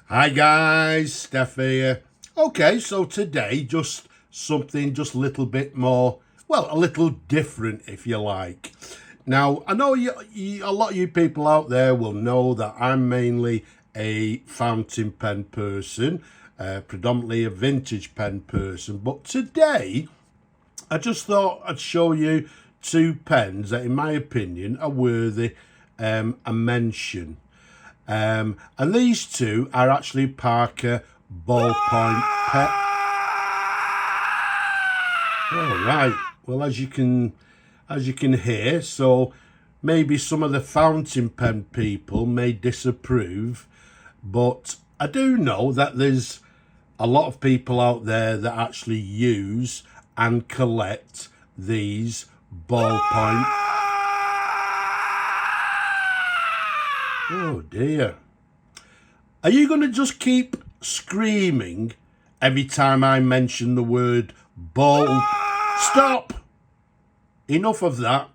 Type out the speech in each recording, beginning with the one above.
Hi guys, Steph here. Okay, so today just something just a little bit more, well, a little different if you like. Now, I know a lot of you people out there will know that I'm mainly a fountain pen person, predominantly a vintage pen person, but today I just thought I'd show you two pens that in my opinion are worthy a mention. And these two are actually Parker ballpoint pen. All right. Well, as you can hear, so maybe some of the fountain pen people may disapprove, but I do know that there's a lot of people out there that actually use and collect these ballpoint. Oh dear. Are you going to just keep screaming every time I mention the word ball? Stop! Enough of that.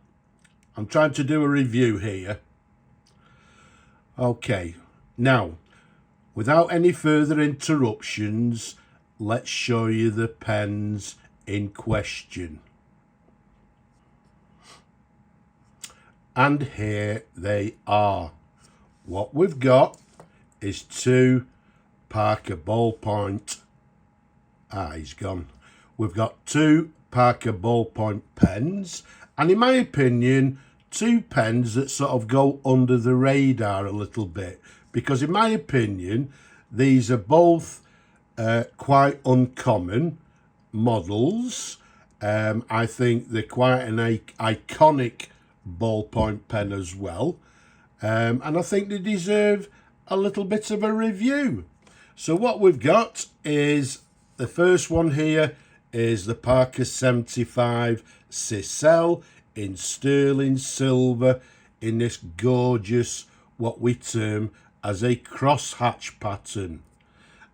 I'm trying to do a review here. Okay, now, without any further interruptions, let's show you the pens in question. And here they are. What we've got is two Parker ballpoint. He's gone. We've got two Parker ballpoint pens, and in my opinion, two pens that sort of go under the radar a little bit, because in my opinion, these are both quite uncommon models. I think they're quite an iconic ballpoint pen as well. And I think they deserve a little bit of a review. So what we've got is the first one here is the Parker 75 Cicel in sterling silver in this gorgeous, what we term as a crosshatch pattern.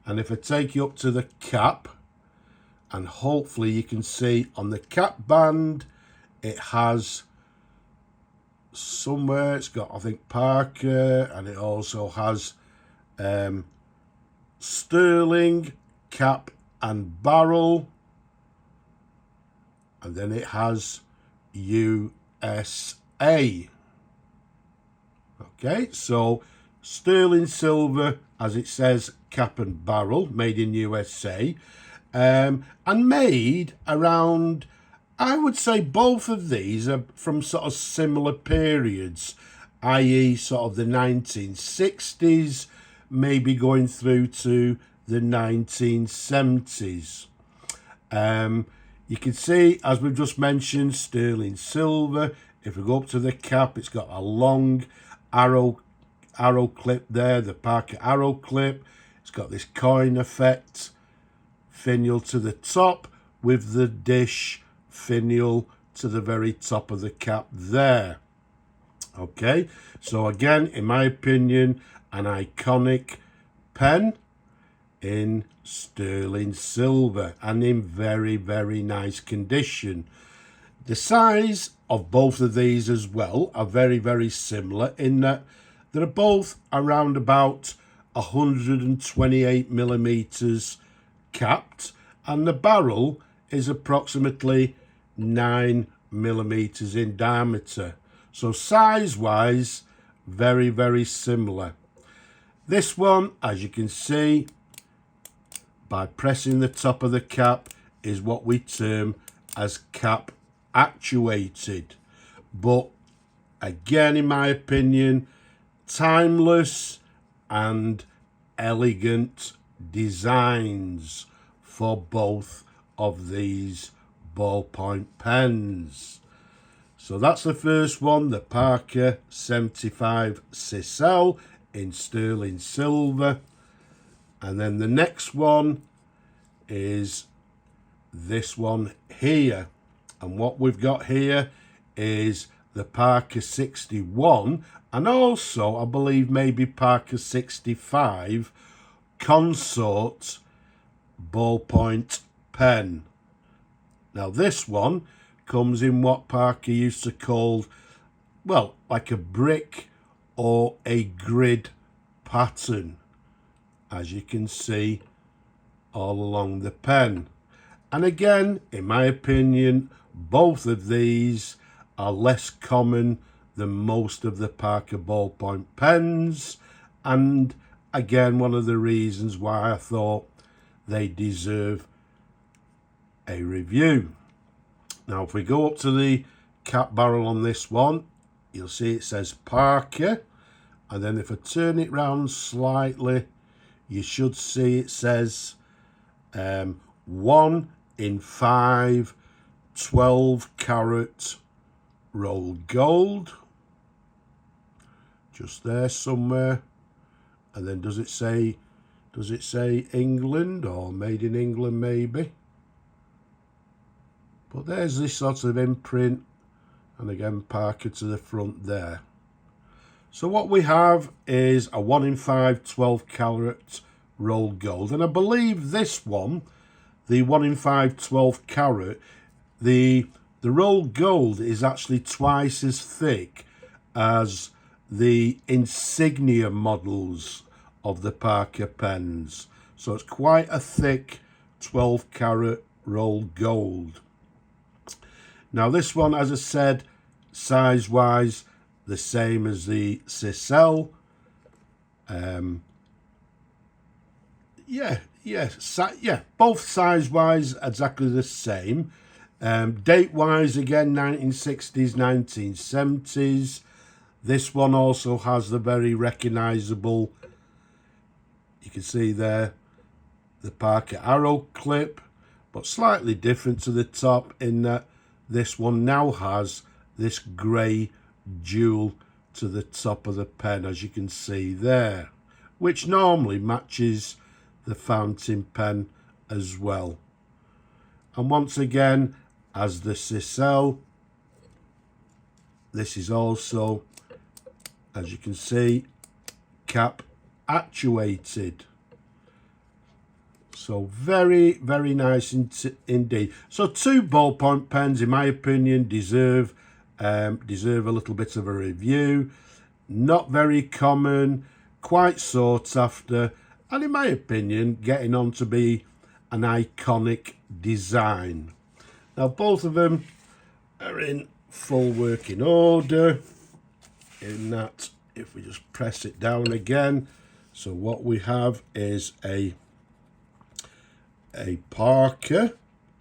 And if I take you up to the cap, and hopefully you can see on the cap band, it has somewhere, it's got, I think, Parker, and it also has sterling cap and barrel, and then it has USA. Okay, so sterling silver, as it says, cap and barrel, made in USA, and made around, I would say both of these are from sort of similar periods, i.e. sort of the 1960s, maybe going through to the 1970s. You can see, as we've just mentioned, sterling silver. If we go up to the cap, it's got a long arrow clip there, the Parker arrow clip. It's got this coin effect finial to the top with the dish finial to the very top of the cap there. Okay, so again, in my opinion, an iconic pen in sterling silver and in very, very nice condition. The size of both of these as well are very, very similar in that they're both around about 128 millimeters capped, and the barrel is approximately 9 millimeters in diameter. So size wise, very, very similar. This one, as you can see, by pressing the top of the cap, is what we term as cap actuated. But again, in my opinion, timeless and elegant designs for both of these ballpoint pens. So that's the first one, the Parker 75 Cicel in sterling silver. And then the next one is this one here. And what we've got here is the Parker 61, and also I believe maybe Parker 65 consort ballpoint pen. Now this one comes in what Parker used to call, well, like a brick or a grid pattern. as you can see, all along the pen. And again, in my opinion, both of these are less common than most of the Parker ballpoint pens, and again, one of the reasons why I thought they deserve a review. Now, if we go up to the cap barrel on this one, you'll see it says Parker, and then if I turn it round slightly, you should see it says 1 in 5 12 carat rolled gold, just there somewhere. And then does it say England or made in England maybe? But there's this sort of imprint, and again Parker to the front there. So what we have is a 1 in 5 12 carat rolled gold, and I believe this one, the 1 in 5 12 carat, the rolled gold is actually twice as thick as the insignia models of the Parker pens. So it's quite a thick 12 carat rolled gold. Now this one, as I said, size wise the same as the Sicel. Both size wise exactly the same. Date wise, again, 1960s, 1970s. This one also has the very recognizable, you can see there, the Parker arrow clip, but slightly different to the top in that this one now has this grey jewel to the top of the pen, as you can see there, which normally matches the fountain pen as well. And once again, as the Sicel, this is also, as you can see, cap actuated. So very, very nice indeed. So 2 ballpoint pens, in my opinion, deserve a little bit of a review. Not very common, quite sought after, and in my opinion, getting on to be an iconic design. Now both of them are in full working order, in that if we just press it down again, so what we have is a Parker,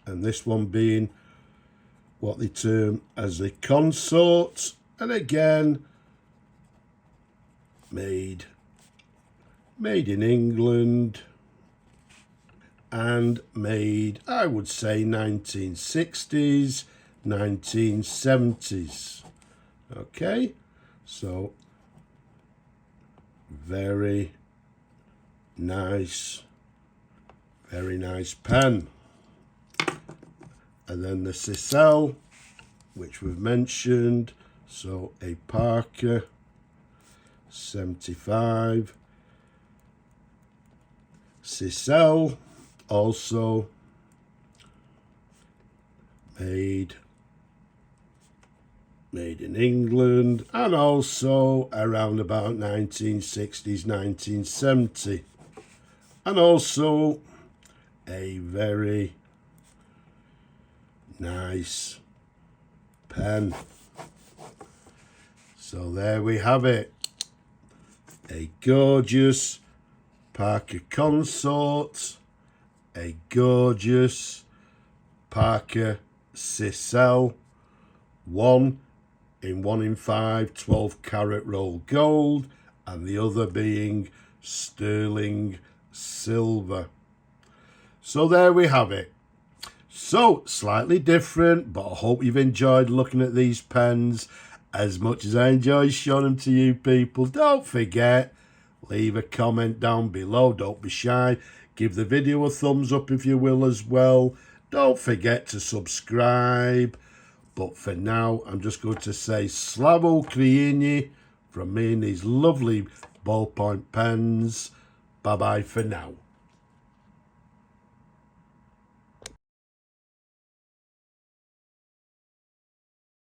and this one being what they term as the consort, and again made in England, and made, I would say, 1960s, 1970s. Okay, so very nice pen. And then the Sicel, which we've mentioned, so a Parker 75 Sicel, also made in England, and also around about 1960s, 1970, and also a very nice pen. So there we have it, a gorgeous Parker consort, a gorgeous Parker Sicel, 1 in 1 in 5 12 carat rolled gold, and the other being sterling silver. So there we have it. So slightly different, but I hope you've enjoyed looking at these pens as much as I enjoy showing them to you people. Don't forget, leave a comment down below. Don't be shy. Give the video a thumbs up if you will as well. Don't forget to subscribe. But for now, I'm just going to say Slava Ukraini from me and these lovely ballpoint pens. Bye-bye for now.